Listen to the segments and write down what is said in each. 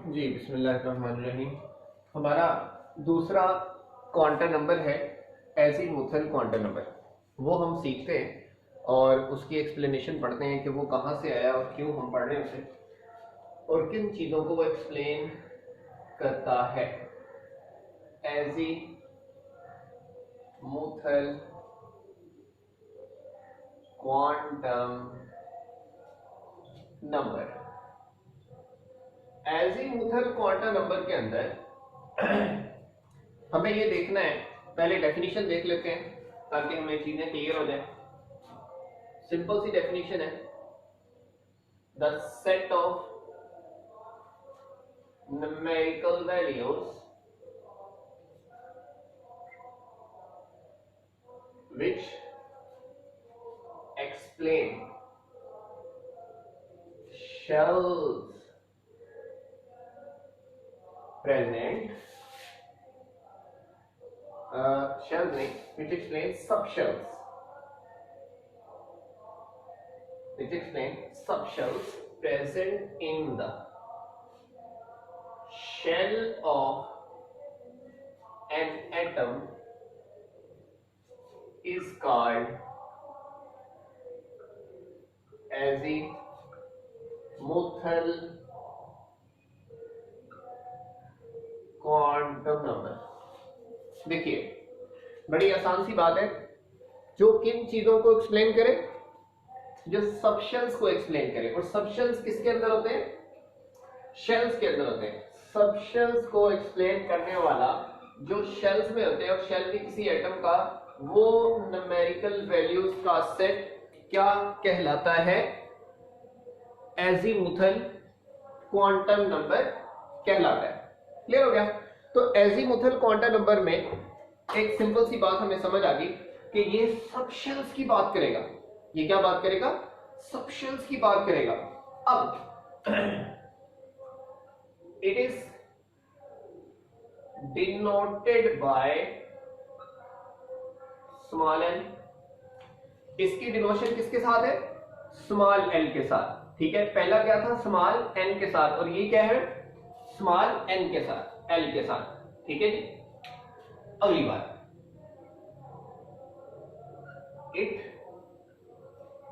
जी बिस्मिल्लाहिर्रहमानिर्रहीम। हमारा दूसरा क्वांटम नंबर है एजीमुथल क्वांटम नंबर। वो हम सीखते हैं और उसकी एक्सप्लेनेशन पढ़ते हैं कि वो कहाँ से आया और क्यों हम पढ़ रहे हैं उसे और किन चीज़ों को वो एक्सप्लेन करता है। Azimuthal quantum number. Azimuthal quantum number के अंदर हमें ये देखना है, पहले डेफिनेशन देख लेते हैं ताकि हमें चीजें क्लियर हो जाए। सिंपल सी डेफिनेशन है, the set of numerical values which explain shells present shells नहीं, which explain subshells present in the shell of an atom is called azimuthal quantum number. देखिए बड़ी आसान सी बात है, जो किन चीजों को एक्सप्लेन करे, जो सबशेल्स को एक्सप्लेन करे। और सबशेल्स किसके अंदर होते हैं? शेल्स के अंदर होते हैं। सबशेल्स को एक्सप्लेन करने वाला जो शेल्स में होते हैं और शेल भी किसी एटम का, वो न्यूमेरिकल वैल्यूज का सेट क्या कहलाता है? एजीमुथल क्वांटम नंबर कहलाता है। क्लियर हो गया? तो एजीमुथल क्वांटम नंबर में एक सिंपल सी बात हमें समझ आ गई कि ये सबशेल्स की बात करेगा। ये क्या बात करेगा? सबशेल्स की बात करेगा। अब it is denoted by small L. इसकी डिनोशन किसके साथ है? स्मॉल एल के साथ। ठीक है, पहला क्या था? स्मॉल एन के साथ, और ये क्या है? स्मॉल एन के साथ, एल के साथ। ठीक है जी। अगली बात, इट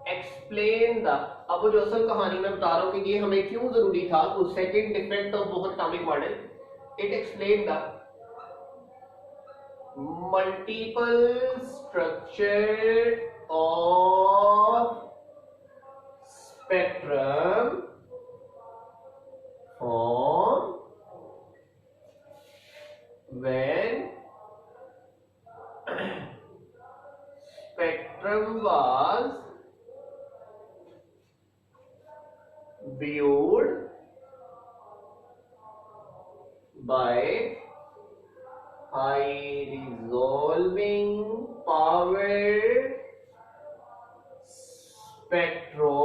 एक्सप्लेन द, अब वो जो असल कहानी मैं बता रहा हूं कि ये हमें क्यों जरूरी था, उस second defect of Bohr atomic model. It explain the multiple structure of spectrum form when spectrum was viewed by high resolving power spectrometer.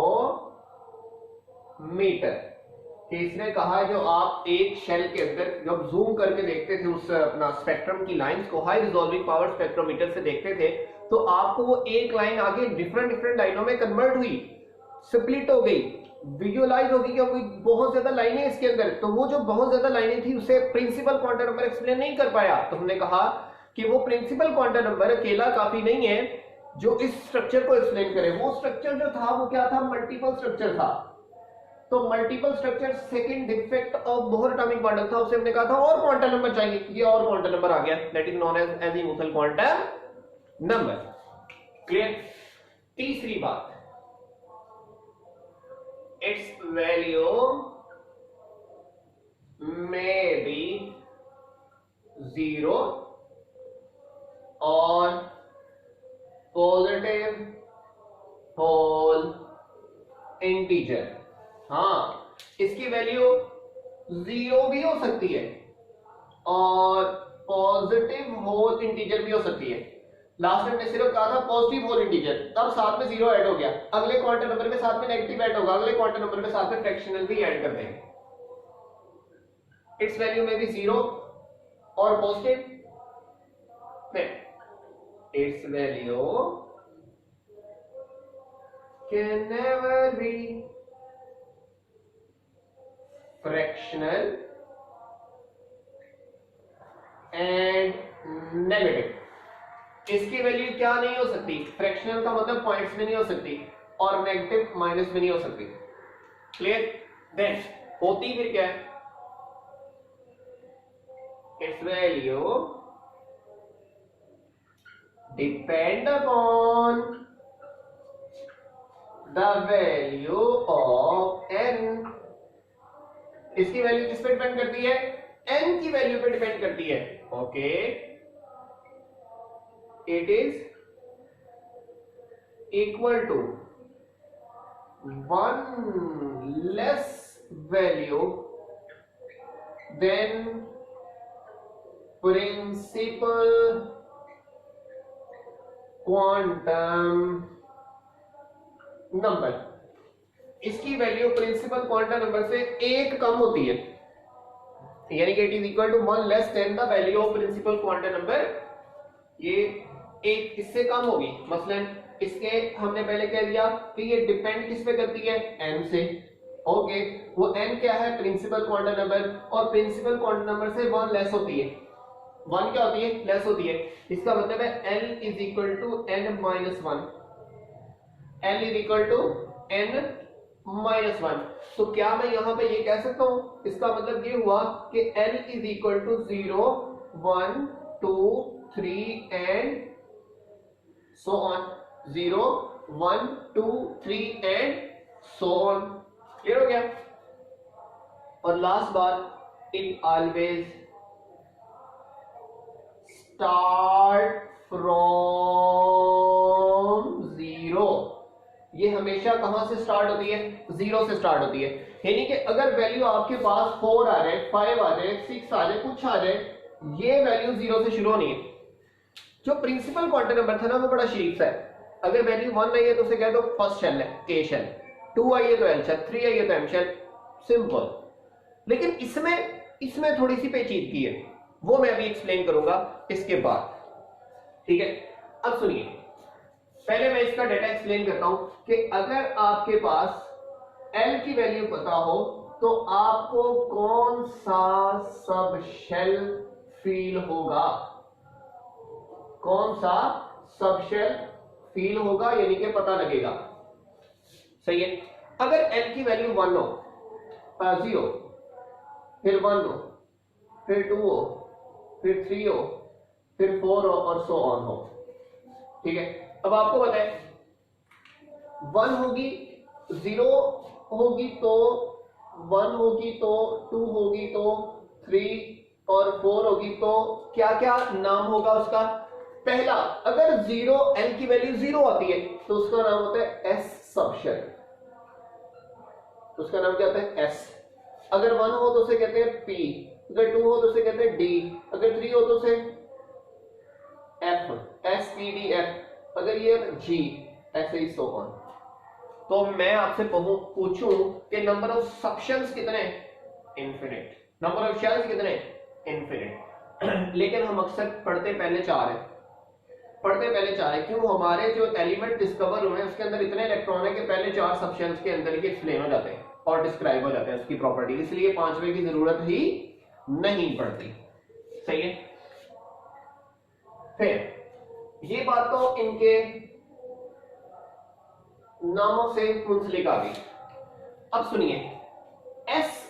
कि इसने कहा जो आप एक शेल के अंदर जब जूम करके देखते थे उस अपना स्पेक्ट्रम की लाइंस को, हाई रिजॉल्विंग पावर स्पेक्ट्रोमीटर से देखते थे, तो आपको वो एक लाइन आगे डिफरेंट डिफरेंट लाइनों में कन्वर्ट हुई, स्प्लिट हो गई, विजुअलाइज होगी कि कोई बहुत ज्यादा लाइनें इसके अंदर। तो वो जो बहुत ज्यादा लाइनें थी उसे प्रिंसिपल क्वांटम नंबर एक्सप्लेन नहीं कर पाया। तो हमने कहा कि वो प्रिंसिपल क्वांटम नंबर अकेला काफी नहीं है जो इस स्ट्रक्चर को एक्सप्लेन करे। वो स्ट्रक्चर जो था वो क्या था? मल्टीपल स्ट्रक्चर था। तो multiple structure second defect of Bohr atomic model था। उसे हमने कहा था और क्वांटम नंबर चाहिए, ये और क्वांटम नंबर आ गया, that is known as azimuthal quantum number. Clear? तीसरी बात, it's value may be zero और पॉजिटिव होल इंटीजर। हाँ, इसकी वैल्यू जीरो भी हो सकती है और पॉजिटिव होल इंटीजर भी हो सकती है। लास्ट में सिर्फ कहा था पॉजिटिव होल इंटीजर, तब साथ में जीरो ऐड हो गया। अगले क्वांटम नंबर के साथ में नेगेटिव ऐड होगा, अगले क्वांटम नंबर के साथ में फ्रैक्शनल भी ऐड कर देंगे। इट्स वैल्यू में भी जीरो और पॉजिटिव में its value can never be fractional and negative. इसकी वैल्यू क्या नहीं हो सकती, फ्रैक्शनल का मतलब पॉइंट्स में नहीं हो सकती, और नेगेटिव माइनस में नहीं हो सकती। क्लियर? देन होती फिर क्या है, it's value depend upon the value of n। इसकी वैल्यू किस पे डिपेंड करती है, n की वैल्यू पे डिपेंड करती है। Okay, it is equal to one less value than principal quantum number. इसकी वैल्यू प्रिंसिपल क्वांटम नंबर से एक कम होती है, यानी कि it is equal to one less than the value of principal quantum number. ये एक इससे कम होगी। मसलन इसके हमने पहले कह दिया कि ये डिपेंड किस पे करती है, n से। ओके, वो n क्या है, प्रिंसिपल क्वांटम नंबर, और प्रिंसिपल क्वांटम नंबर से वन लेस होती है। वन क्या होती है, लेस होती है। इसका मतलब है l is equal to n minus one, l is equal to n minus one. तो क्या मैं यहां पे ये कह सकता हूं, इसका मतलब ये हुआ कि l is equal to 0 1 2 3 and so on, 0 1 2 3 and so on. Clear हो गया? और लास्ट बात, इट ऑलवेज स्टार्ट फ्रॉम 0। ये हमेशा कहां से स्टार्ट होती है, 0 से स्टार्ट होती है। यानी कि अगर वैल्यू आपके पास 4 आ जाए, 5 आ जाए, 6 आ जाए, कुछ आ जाए, ये वैल्यू 0 से शुरू होनी है। जो प्रिंसिपल क्वांटम नंबर था ना, वो बड़ा शरीफ सा है। अगर वैल्यू 1 आई है तो उसे कह दो फर्स्ट शेल है, ए शेल। 2 आई है तो एल शेल, 3 आई है तो एम शेल। सिंपल। लेकिन इसमें थोड़ी सी पेचीदगी है, वो मैं अभी एक्सप्लेन करूंगा इसके बाद। ठीक है, अब सुनिए, पहले मैं इसका डेटा एक्सप्लेन करता हूं कि अगर आपके पास L की वैल्यू पता हो तो आपको कौन सा सब शेल फील होगा, कौन सा सब शेल फील होगा, यानी कि पता लगेगा। सही है? अगर L की वैल्यू 1 हो, 0, फिर 1 हो, फिर 2 हो, फिर 3 हो, फिर 4 हो, और सो ऑन हो। ठीक है, अब आपको पता है 1 होगी, 0 होगी तो 1 होगी तो 2 होगी तो 3 और 4 होगी तो क्या क्या नाम होगा उसका। पहला, अगर 0 L की वैल्यू 0 आती है तो उसका नाम होता है S सबशेल। उसका नाम क्या होता है, S। अगर 1 हो तो उसे कहते हैं P, अगर 2 हो तो उसे कहते हैं D, अगर 3 हो तो उसे F, S P D F, अगर ये G, ऐसे ही सो ऑन। तो मैं आपसे पूछूं कि नंबर ऑफ सबशेल्स कितने, इनफिनिट। नंबर ऑफ शेल्स कितने, इनफिनिट। लेकिन हम अक्सर पढ़ते पहले 4 है, क्यों, हमारे जो एलिमेंट डिस्कवर हुए हैं उसके अंदर इतने इलेक्ट्रॉन है कि पहले 4 सबशेल्स के अंदर ही एक्सप्लेन हो जाते हैं और डिस्क्राइब हो जाते हैं उसकी प्रॉपर्टी, इसलिए 5वें की जरूरत ही नहीं पड़ती। सही है? फिर ये बात तो इनके नामों से मुंसलिक आ गई। अब सुनिए, S